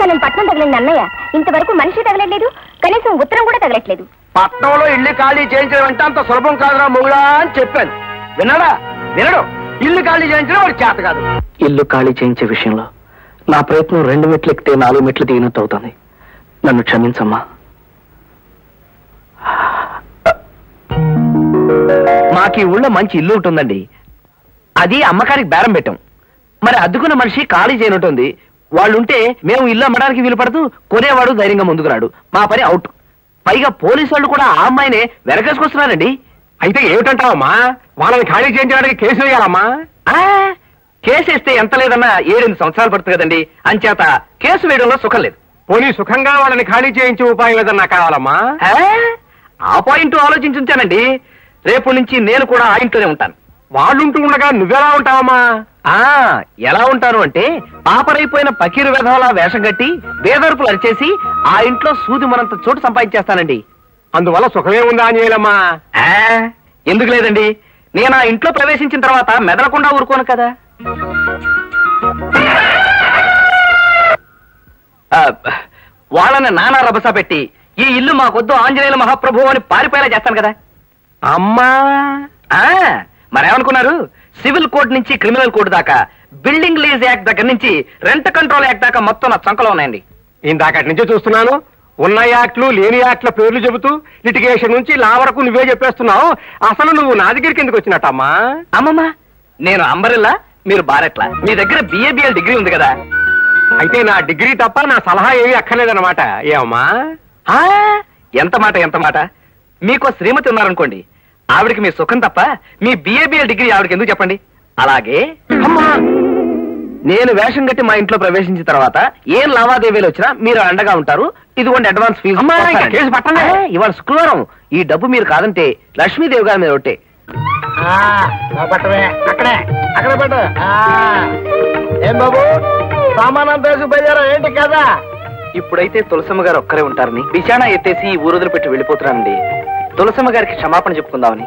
నేను పట్నం తగిలింది అన్నయ్య. ఇంతవరకు మనిషి తగలట్లేదు, కనీసం ఉత్తరం కూడా తగలట్లేదు. పట్నంలో ఇల్లు ఖాళీ చేయించడం అంటే అంత సులభం కాదురా మొగుడా అని చెప్పాను. విన్నాడా? వినడు. ఇల్లు ఖాళీ చేయించడం వాడి చేత కాదు. ఇల్లు ఖాళీ చేయించే విషయంలో నా ప్రయత్నం 2 మెట్లు ఎక్కితే 4 మెట్లు దిగినట్టు అవుతుంది. నన్ను క్షమించమ్మా. మాకు ఈ ఊళ్ళో మంచి ఇల్లు ఉంటుందండి. అది అమ్మకానికి బేరం పెట్టాం. మరి అద్దుకున్న మనిషి ఖాళీ చేయనుంటుంది. వాళ్ళుంటే మేము ఇల్లు అమ్మడానికి వీలు పడుతూ కొనేవాడు ధైర్యంగా ముందుకు రాడు. మా పని అవుట్. పైగా పోలీసు వాళ్ళు కూడా ఆ అమ్మాయినే వెనకేసుకొస్తున్నారండి. అయితే ఏమిటంటావమ్మా? వాళ్ళని ఖాళీ చేయించడానికి కేసు వేయాలమ్మా? కేసు వేస్తే ఎంత లేదన్నా 7-8 సంవత్సరాలు పడుతుంది కదండి. అంచేత కేసు వేయడంలో సుఖం లేదు. పోనీ సుఖంగా వాళ్ళని ఖాళీ చేయించే ఉపాయం ఏదన్నా కావాలమ్మా? ఆ పాయింట్ ఆలోచించుంచానండి. రేపు నుంచి నేను కూడా ఆ ఇంట్లోనే ఉంటాను. వాళ్ళుంటూ ఉండగా నువ్వెలా ఉంటావమ్మా? ఎలా ఉంటాను అంటే పాపరైపోయిన పకీరు వెధవలా వేషం కట్టి బేదరుపులు అరిచేసి ఆ ఇంట్లో సూది మనంత చోటు సంపాదించేస్తానండి. అందువల్ల సుఖమే ఉందా అంజేలమ్మా? ఎందుకు లేదండి. నేను ఆ ఇంట్లో ప్రవేశించిన తర్వాత మెదలకుండా ఊరుకోను కదా. వాళ్ళని నానా రభస పెట్టి ఈ ఇల్లు మాకొద్దు ఆంజనేయుల మహాప్రభు అని పారిపోయేలా చేస్తాను కదా. అమ్మా మరేమనుకున్నారు? సివిల్ కోడ్ నుంచి క్రిమినల్ కోడ్ దాకా, బిల్డింగ్ లీజ్ యాక్ట్ దగ్గర నుంచి రెంట్ కంట్రోల్ యాక్ట్ దాకా మొత్తం నా చంకలో ఉన్నాయండి. ఇందాకటి నుంచే చూస్తున్నాను. ఉన్న యాక్ట్లు లేని యాక్ట్ల పేర్లు చెబుతూ లిటిగేషన్ నుంచి లా వరకు నువ్వే చెప్పేస్తున్నావు. అసలు నువ్వు నా దగ్గరికి ఎందుకు వచ్చినట్టమ్మా? అమ్మమ్మ, నేను అంబరిల్లా, మీరు బారెట్లా. మీ దగ్గర బిఏబిఎల్ డిగ్రీ ఉంది కదా. అయితే నా డిగ్రీ తప్ప నా సలహా ఏమీ అక్కర్లేదన్నమాట. ఏమమ్మా? ఎంత మాట. మీకో శ్రీమతి ఉన్నారనుకోండి, ఆవిడికి మీ సుఖం తప్ప మీ బిఏబిఎల్ డిగ్రీ ఆవిడకి ఎందుకు చెప్పండి. అలాగే అమ్మా, నేను వేషం కట్టి మా ఇంట్లో ప్రవేశించిన తర్వాత ఏం లావాదేవీలు వచ్చినా మీరు అండగా ఉంటారు. ఇదిగోండి అడ్వాన్స్ ఫీజు. కేసు పట్టండి. ఇవాళ శుక్రవారం. ఈ డబ్బు మీరు కాదంటే లక్ష్మీదేవి గారి మీద ఒట్టే. అక్కడ పెట్టు. ఏం బాబు, సామానం పేసు బయలుదేరా ఏంటి కదా? ఇప్పుడైతే తులసమ్మ గారు ఒక్కరే ఉంటారని బిచానా ఎత్తేసి ఈ ఊరుదులు పెట్టి వెళ్ళిపోతున్నానండి. తులసమ్మ గారికి క్షమాపణ చెప్పుకుందామని.